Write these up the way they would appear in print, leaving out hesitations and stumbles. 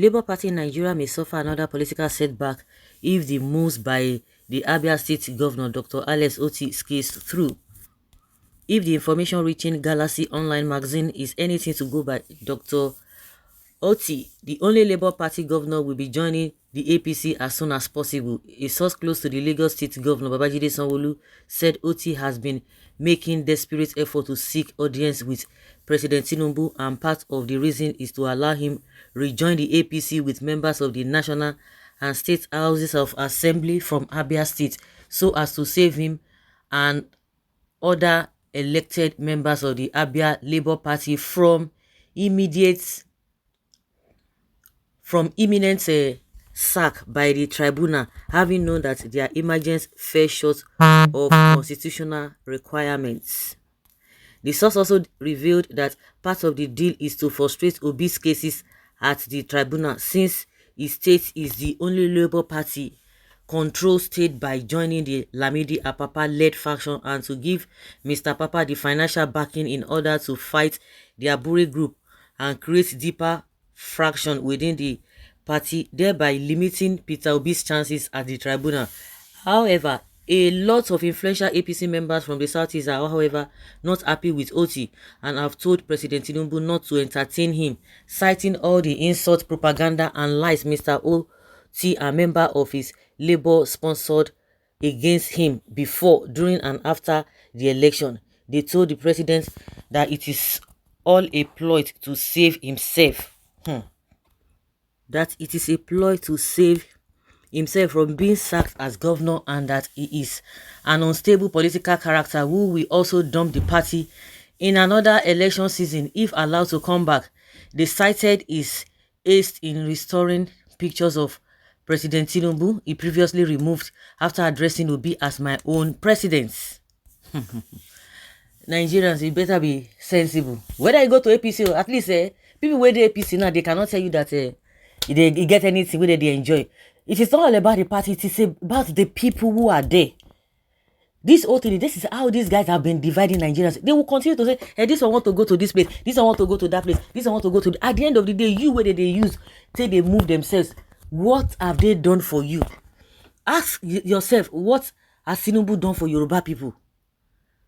Labour Party in Nigeria may suffer another political setback if the moves by the Abia State Governor Dr. Alex Otti scales through. If the information reaching Galaxy Online magazine is anything to go by, Dr. Otti, the only Labour Party governor, will be joining the APC as soon as possible. A source close to the Lagos State Governor Babajide Sanwo-Olu said Otti has been making desperate effort to seek audience with President Tinubu, and part of the reason is to allow him rejoin the APC with members of the National and State Houses of Assembly from Abia State, so as to save him and other elected members of the Abia Labour Party from imminent sack by the tribunal, having known that their emergence fell short of constitutional requirements. The source also revealed that part of the deal is to frustrate Obi's cases at the tribunal, since his state is the only Labour Party controlled state, by joining the Lamidi Apapa-led faction, and to give Mr. Papa the financial backing in order to fight the Aburi group and create deeper fraction within the party, thereby limiting Peter Obi's chances at the tribunal. However, a lot of influential APC members from the Southeast are, however, not happy with Otti and have told President Tinubu not to entertain him, citing all the insult, propaganda and lies Mr. Otti, a member of his Labour, sponsored against him before, during and after the election. They told the president that it is all a ploy to save himself. That it is a ploy to save himself from being sacked as governor, and that he is an unstable political character who will also dump the party in another election season if allowed to come back. They cited his haste in restoring pictures of President Tinubu he previously removed after addressing Obi as my own president. Nigerians, you better be sensible. Whether you go to APC or at least people where the APC now, they cannot tell you that they get anything whether they enjoy. It is not all about the party, it is about the people who are there. This whole thing, this is how these guys have been dividing Nigerians. They will continue to say, hey, this one want to go to this place, this one want to go to that place, this one want to go to... At the end of the day, you, whether they use, say they move themselves, what have they done for you? Ask yourself, what has Tinubu done for Yoruba people?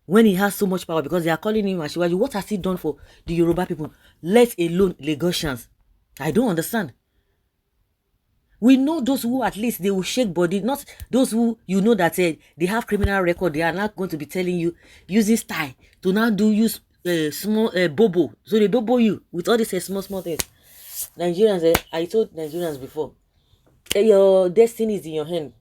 When he has so much power, because they are calling him Ashiwaju, what has he done for the Yoruba people? Let alone Lagosians. I don't understand. We know those who at least they will shake body, not those who you know that they have criminal record. They are not going to be telling you use this style to now use small bobo. So they bobo you with all these small things. Nigerians, I told Nigerians before, your destiny is in your hand.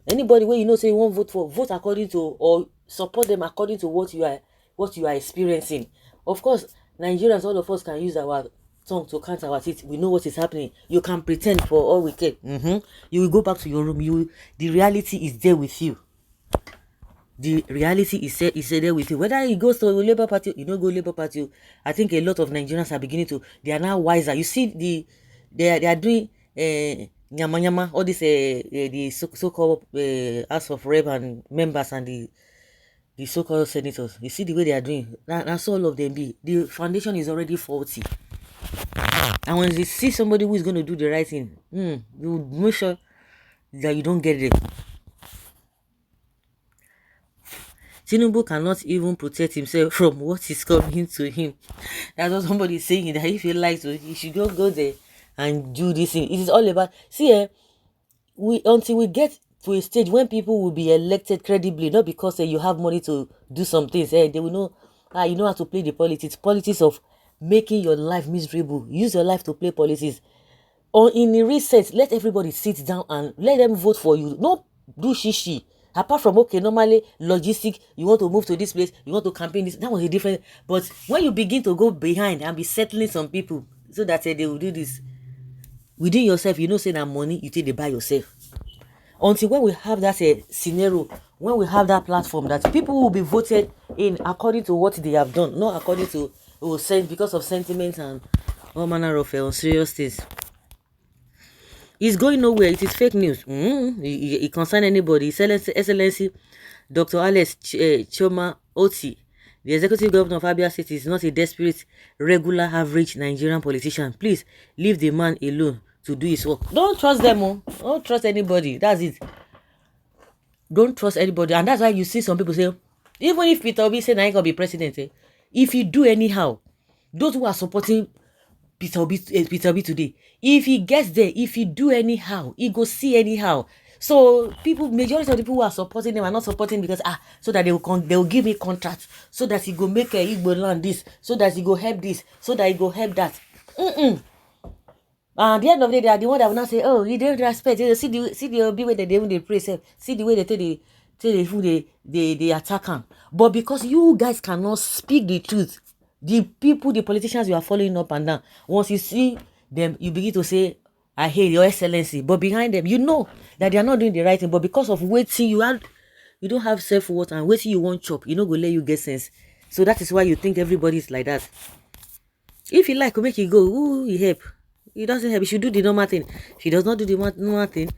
Anybody where you know say you won't vote for, vote according to, or support them according to what you are experiencing. Of course, Nigerians, all of us can use our tongue to count our teeth. We know what is happening. You can pretend for all we care. You will go back to your room. The reality is there with you. The reality is there with you. Whether you go to Labour Party, you don't go Labour Party. I think a lot of Nigerians are beginning to. They are now wiser. You see, they are doing nyama all this the so-called House of Rep and members and the so-called senators. You see the way they are doing. That's all of them be. The foundation is already faulty. And when they see somebody who is going to do the right thing, you make sure that you don't get it. Tinubu cannot even protect himself from what is coming to him. That's what somebody is saying, that if he likes to, he should go there and do this thing. It is all about, see, until we get to a stage when people will be elected credibly, not because you have money to do some things, they will know, you know how to play the politics of making your life miserable. Use your life to play politics. Or in the reset, let everybody sit down and let them vote for you. Not do shishi. Apart from, okay, normally logistic, you want to move to this place, you want to campaign this, that was a different. But when you begin to go behind and be settling some people so that they will do this within yourself, you know, say that money you take they buy yourself. Until when we have that scenario, when we have that platform that people will be voted in according to what they have done, not according to because of sentiments and all manner of serious things. It's going nowhere. It is fake news. It concern anybody. Excellency Dr. Alex Choma Otti, the executive governor of Abia State, is not a desperate, regular, average Nigerian politician. Please leave the man alone to do his work. Don't trust them. Oh. Don't trust anybody. That's it. Don't trust anybody. And that's why you see some people say, even if Peter Obi say I ain't gonna be president, if you do anyhow, those who are supporting Peter Obi today, if he gets there, if he do anyhow, he go see anyhow. So majority of the people who are supporting him are not supporting because so that they will give me contract, so that he go make a Igbo land this, so that he go help this, so that he go help that. At the end of the day, they are the one that will not say, oh, he didn't respect. See the Obi way that they pray, see the way they attack him. But because you guys cannot speak the truth, the politicians you are following up and down, once you see them, you begin to say, I hate your excellency. But behind them, you know that they are not doing the right thing. But because of waiting, you don't have self-worth, and waiting you won't chop, go let you get sense. So that is why you think everybody is like that. If you like to make it go, ooh, he help. He doesn't help. He should do the normal thing. If he does not do the normal thing,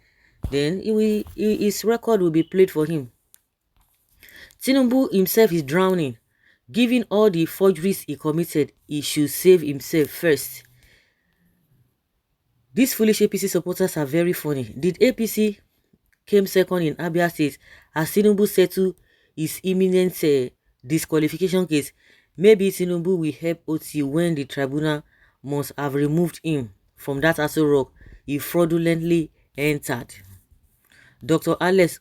then his record will be played for him. Tinubu himself is drowning. Given all the forgeries he committed, he should save himself first. These foolish APC supporters are very funny. Did APC came second in Abia State as Tinubu settled his imminent disqualification case? Maybe Tinubu will help Otti when the tribunal must have removed him from that Aso Rock he fraudulently entered. Dr. Alex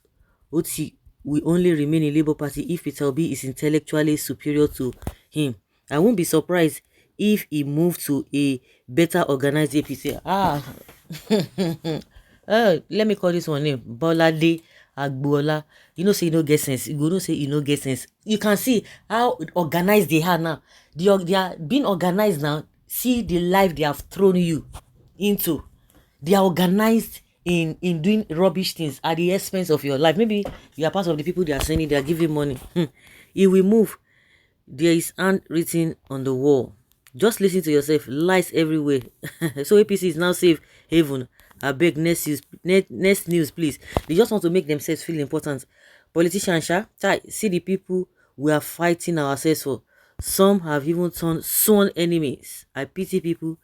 Otti will only remain in Labour Party if Peter Obi is intellectually superior to him. I won't be surprised if he moved to a better organized APC. Let me call this one name. Bolade Agbola. Say you no get sense. You go say you no get sense. You can see how organized they are now. They are being organized now. See the life they have thrown you into. They are organized in doing rubbish things at the expense of your life. Maybe you are part of the people they are sending, they are giving money. It will move. There is handwritten on the wall. Just listen to yourself. Lies everywhere. So APC is now safe haven. I beg, next news, please. They just want to make themselves feel important. Politicians, see the people we are fighting ourselves for. Some have even turned sworn enemies. I pity people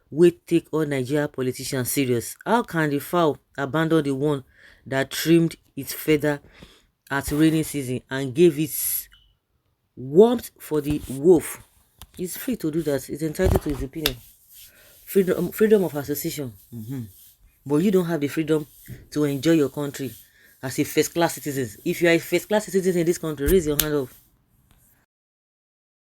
who take all Nigeria politicians serious. How can the fowl abandon the one that trimmed its feather at rainy season and gave its warmth for the wolf? It's free to do that. It's entitled to his opinion. Freedom of association. But you don't have the freedom to enjoy your country as a first-class citizen. If you are a first-class citizen in this country, raise your hand up.